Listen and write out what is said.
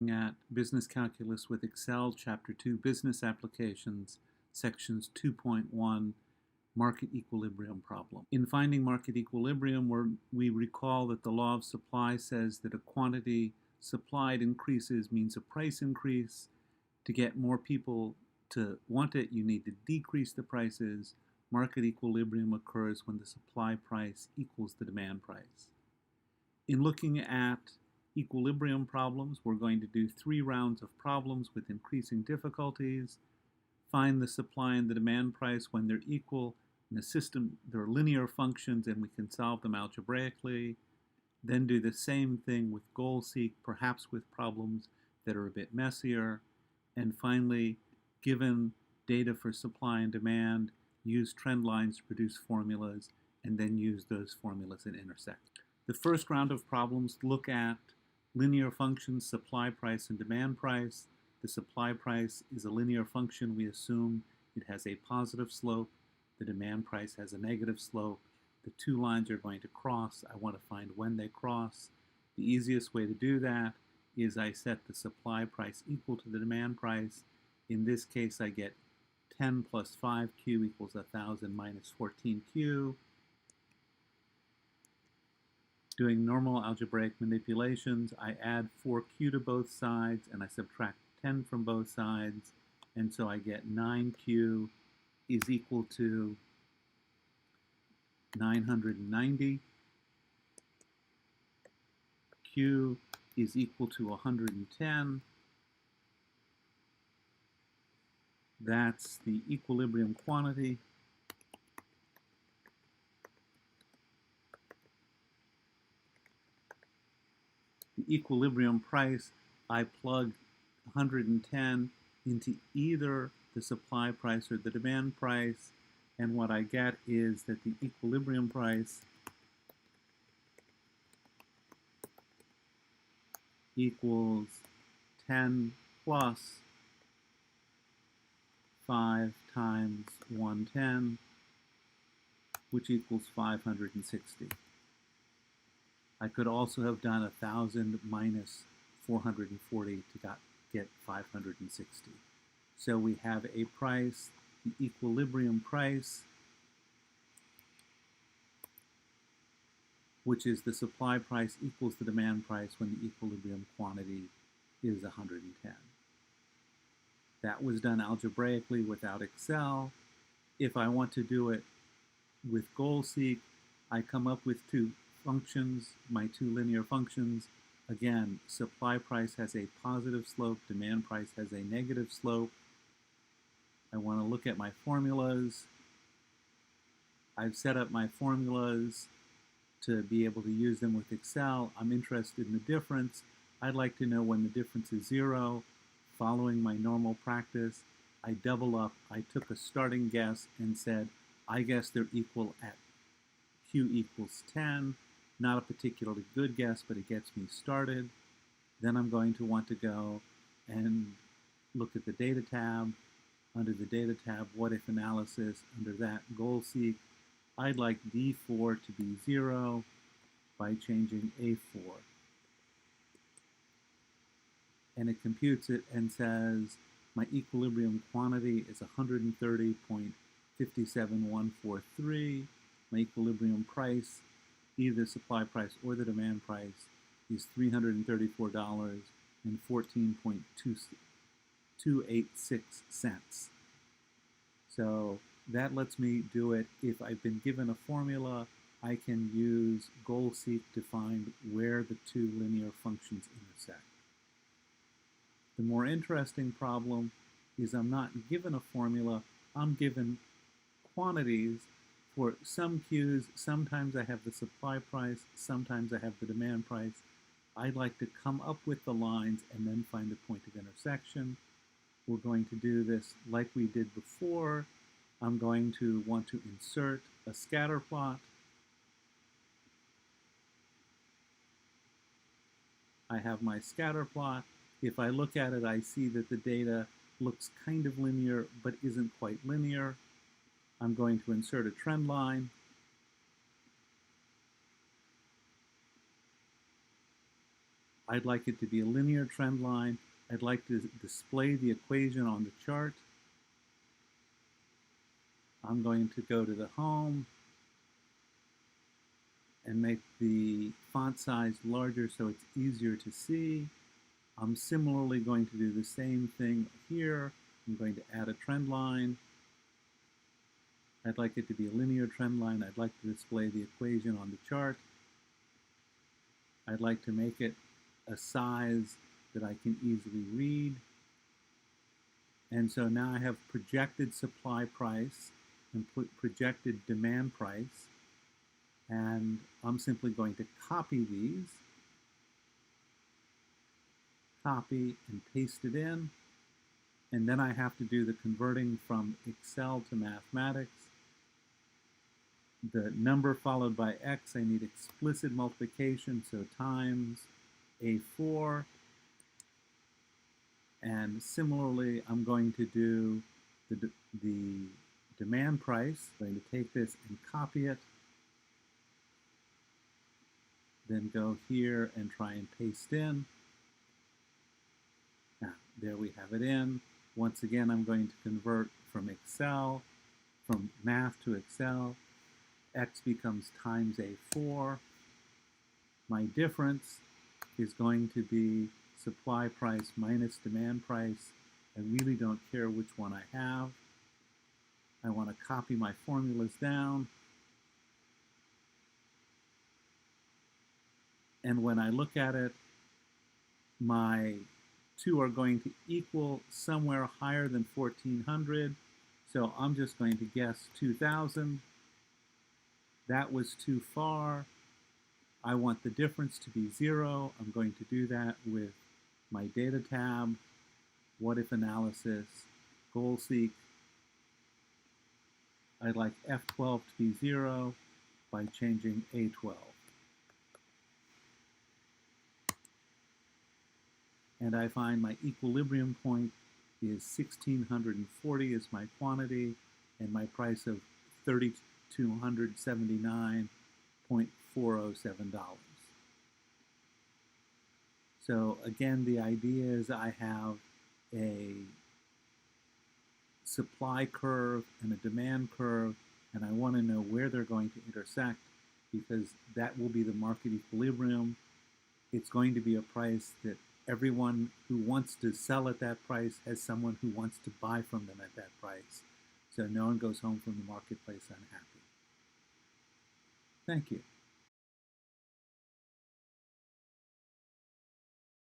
At Business Calculus with Excel, Chapter 2, Business Applications, Sections 2.1, Market Equilibrium Problem. In finding market equilibrium, we recall that the law of supply says that a quantity supplied increases means a price increase. To get more people to want it, you need to decrease the prices. Market equilibrium occurs when the supply price equals the demand price. In looking at equilibrium problems, we're going to do 3 rounds of problems with increasing difficulties. Find the supply and the demand price when they're equal in a system. They're linear functions and we can solve them algebraically. Then do the same thing with goal-seek, perhaps with problems that are a bit messier. And finally, given data for supply and demand, use trend lines to produce formulas and then use those formulas and intersect. The first round of problems look at linear functions, supply price and demand price. The supply price is a linear function. We assume it has a positive slope. The demand price has a negative slope. The 2 lines are going to cross. I want to find when they cross. The easiest way to do that is I set the supply price equal to the demand price. In this case, I get 10 plus 5q equals 1,000 minus 14q. Doing normal algebraic manipulations, I add 4q to both sides and I subtract 10 from both sides, and so I get 9q is equal to 990. Q is equal to 110. That's the equilibrium quantity. The equilibrium price, I plug 110 into either the supply price or the demand price, and what I get is that the equilibrium price equals 10 plus 5 times 110, which equals 560. I could also have done 1,000 minus 440 to get 560. So we have a price, the equilibrium price, which is the supply price equals the demand price when the equilibrium quantity is 110. That was done algebraically without Excel. If I want to do it with goal-seek, I come up with 2 functions, my 2 linear functions. Again, supply price has a positive slope, demand price has a negative slope. I want to look at my formulas. I've set up my formulas to be able to use them with Excel. I'm interested in the difference. I'd like to know when the difference is 0. Following my normal practice, I double up. I took a starting guess and said, I guess they're equal at Q equals 10. Not a particularly good guess, but it gets me started. Then I'm going to want to go and look at the Data tab. Under the Data tab, What If Analysis. Under that, Goal-seek. I'd like D4 to be 0 by changing A4. And it computes it and says my equilibrium quantity is 130.57143. My equilibrium price, either the supply price or the demand price, is $334.14.286. So that lets me do it. If I've been given a formula, I can use goal-seek to find where the 2 linear functions intersect. The more interesting problem is I'm not given a formula, I'm given quantities. For some Q's, sometimes I have the supply price, sometimes I have the demand price. I'd like to come up with the lines and then find the point of intersection. We're going to do this like we did before. I'm going to want to insert a scatter plot. I have my scatter plot. If I look at it, I see that the data looks kind of linear but isn't quite linear. I'm going to insert a trend line. I'd like it to be a linear trend line. I'd like to display the equation on the chart. I'm going to go to the home and make the font size larger so it's easier to see. I'm similarly going to do the same thing here. I'm going to add a trend line. I'd like it to be a linear trend line. I'd like to display the equation on the chart. I'd like to make it a size that I can easily read. And so now I have projected supply price and projected demand price. And I'm simply going to copy these, copy and paste it in. And then I have to do the converting from Excel to mathematics. The number followed by X, I need explicit multiplication, so times A4. And similarly, I'm going to do the demand price. I'm going to take this and copy it. Then go here and try and paste in. Now, there we have it in. Once again, I'm going to convert from Excel, from math to Excel. X becomes times A4. My difference is going to be supply price minus demand price. I really don't care which one I have. I want to copy my formulas down. And when I look at it, my two are going to equal somewhere higher than 1400. So I'm just going to guess 2000. That was too far. I want the difference to be 0. I'm going to do that with my data tab, what if analysis, goal seek. I'd like F12 to be 0 by changing A12. And I find my equilibrium point is 1640 is my quantity, and my price of $3,279.407. So again, the idea is I have a supply curve and a demand curve, and I want to know where they're going to intersect, because that will be the market equilibrium. It's going to be a price that everyone who wants to sell at that price has someone who wants to buy from them at that price. So no one goes home from the marketplace unhappy. Thank you.